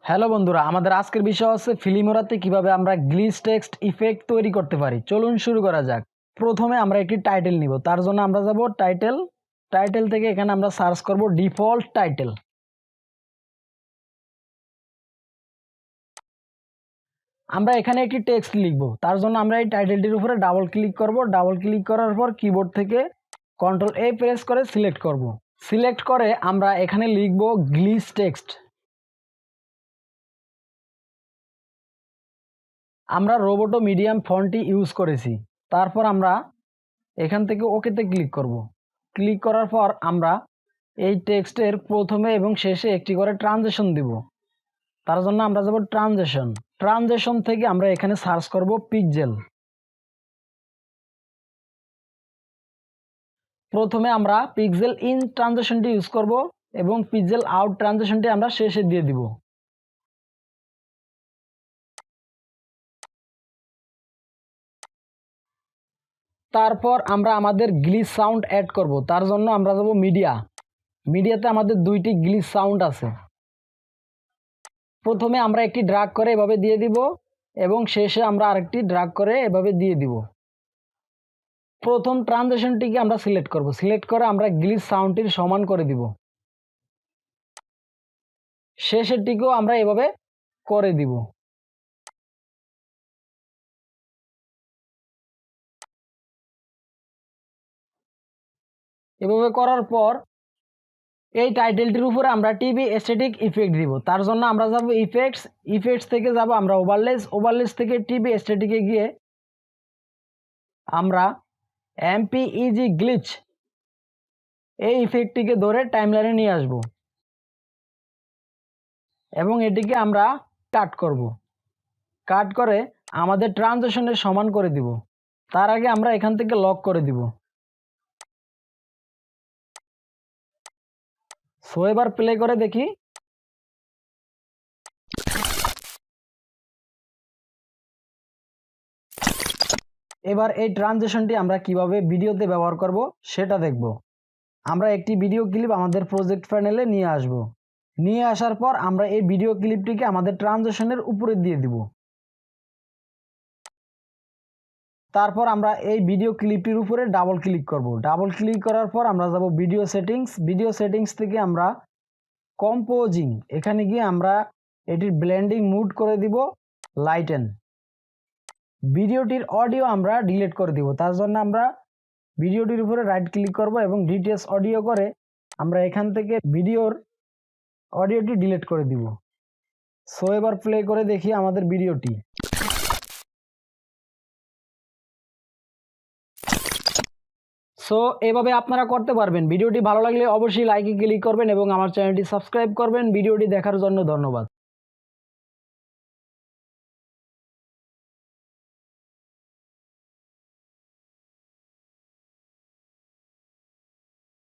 Hello বন্ধুরা, আমাদের আজকের বিষয় হচ্ছে ফিল্মোরাতে কিভাবে আমরা গ্লিচ টেক্সট ইফেক্ট তৈরি করতে পারি। চলুন শুরু করা যাক। প্রথমে আমরা একটি টাইটেল নিব, তার জন্য আমরা যাব টাইটেল থেকে এখানে আমরা সার্চ করব ডিফল্ট টাইটেল। আমরা এখানে একটি টেক্সট লিখব, তার জন্য আমরা এই টাইটেলটির উপরে ডাবল ক্লিক করব। ডাবল ক্লিক করার পর কিবোর্ড থেকে কন্ট্রোল এ প্রেস করে সিলেক্ট করব। সিলেক্ট করে আমরা এখানে লিখব গ্লিচ টেক্সট। আমরা রোবোটো মিডিয়াম ফন্টটি ইউজ করেছি। তারপর আমরা এখান থেকে ওকেতে ক্লিক করব। ক্লিক করার পর আমরা এই টেক্সটের প্রথমে এবং শেষে একটি করে ট্রানজিশন দিব। তার জন্য আমরা যাব ট্রানজিশন থেকে আমরা এখানে সার্চ করব পিক্সেল। প্রথমে আমরা পিক্সেল ইন ট্রানজিশনটি ইউজ করব এবং পিক্সেল আউট ট্রানজিশনটি আমরা শেষে দিয়ে দিব। তারপর আমরা আমাদের গ্লিচ সাউন্ড অ্যাড করব। তার জন্য আমরা যাব মিডিয়াতে আমাদের দুইটি গ্লিচ সাউন্ড আছে। প্রথমে আমরা একটি ড্র্যাগ করে এভাবে দিয়ে দিব এবং শেষে আমরা আরেকটি ড্র্যাগ করে এভাবে দিয়ে দিব। প্রথম ট্রানজিশনটিকে আমরা সিলেক্ট করব। সিলেক্ট করে আমরা গ্লিচ সাউন্ডটির সমান করে দিব। শেষেরটিকেও আমরা এভাবে করে দিব। এভাবে করার পর এই টাইটেলটির উপরে আমরা টিভি এস্থেটিক ইফেক্ট দিব। তার জন্য আমরা যাব ইফেক্টস থেকে যাব আমরা ওভারলেস থেকে টিভি এস্থেটিকে গিয়ে আমরা এমপিইজি গ্লিচ এই ইফেক্টটিকে ধরে টাইমলাইনে নিয়ে আসব এবং এটিকে আমরা কাট করে আমাদের ট্রানজিশনের সমান করে দিব। তার আগে আমরা এখান থেকে লক করে দিব। সো এবার প্লে করে দেখি। এবার এই ট্রানজিশনটি আমরা কিভাবে ভিডিওতে ব্যবহার করব সেটা দেখব। আমরা একটি ভিডিও ক্লিপ আমাদের প্রজেক্ট প্যানেলে নিয়ে আসব। নিয়ে আসার পর আমরা এই ভিডিও ক্লিপটিকে আমাদের ট্রানজিশনের উপরে দিয়ে দিব। তারপর আমরা এই ভিডিও ক্লিপটির উপরে ডাবল ক্লিক করব। ডাবল ক্লিক করার পর আমরা যাব ভিডিও সেটিংস থেকে আমরা কম্পোজিং এখানে গিয়ে আমরা এটির ব্লেন্ডিং মুড করে দিব লাইটেন। ভিডিওটির অডিও আমরা ডিলিট করে দিব। তার জন্য আমরা ভিডিওটির উপরে রাইট ক্লিক করব এবং ডিটিএস অডিও করে আমরা এখান থেকে ভিডিওর অডিওটি ডিলিট করে দিব। সো এবার প্লে করে দেখি আমাদের ভিডিওটি। সো এভাবে আপনারা করতে পারবেন। ভিডিওটি ভালো লাগলে অবশ্যই লাইকে ক্লিক করবেন এবং আমার চ্যানেলটি সাবস্ক্রাইব করবেন। ভিডিওটি দেখার জন্য ধন্যবাদ।